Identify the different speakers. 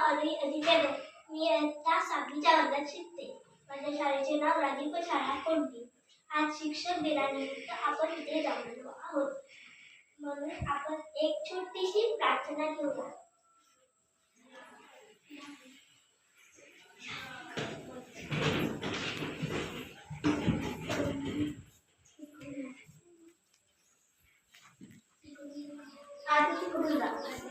Speaker 1: अदिती. मी इयत्ता 7वीच्या वर्गात शिकते. माझ्या शाळेचे नाव राजीव शाळा कोंडी. आज शिक्षक दिनानिमित्त आपण इथे जमलो आहोत, म्हणून आपण एक छोटीशी प्रार्थना घेऊया. आज शिकवून जा.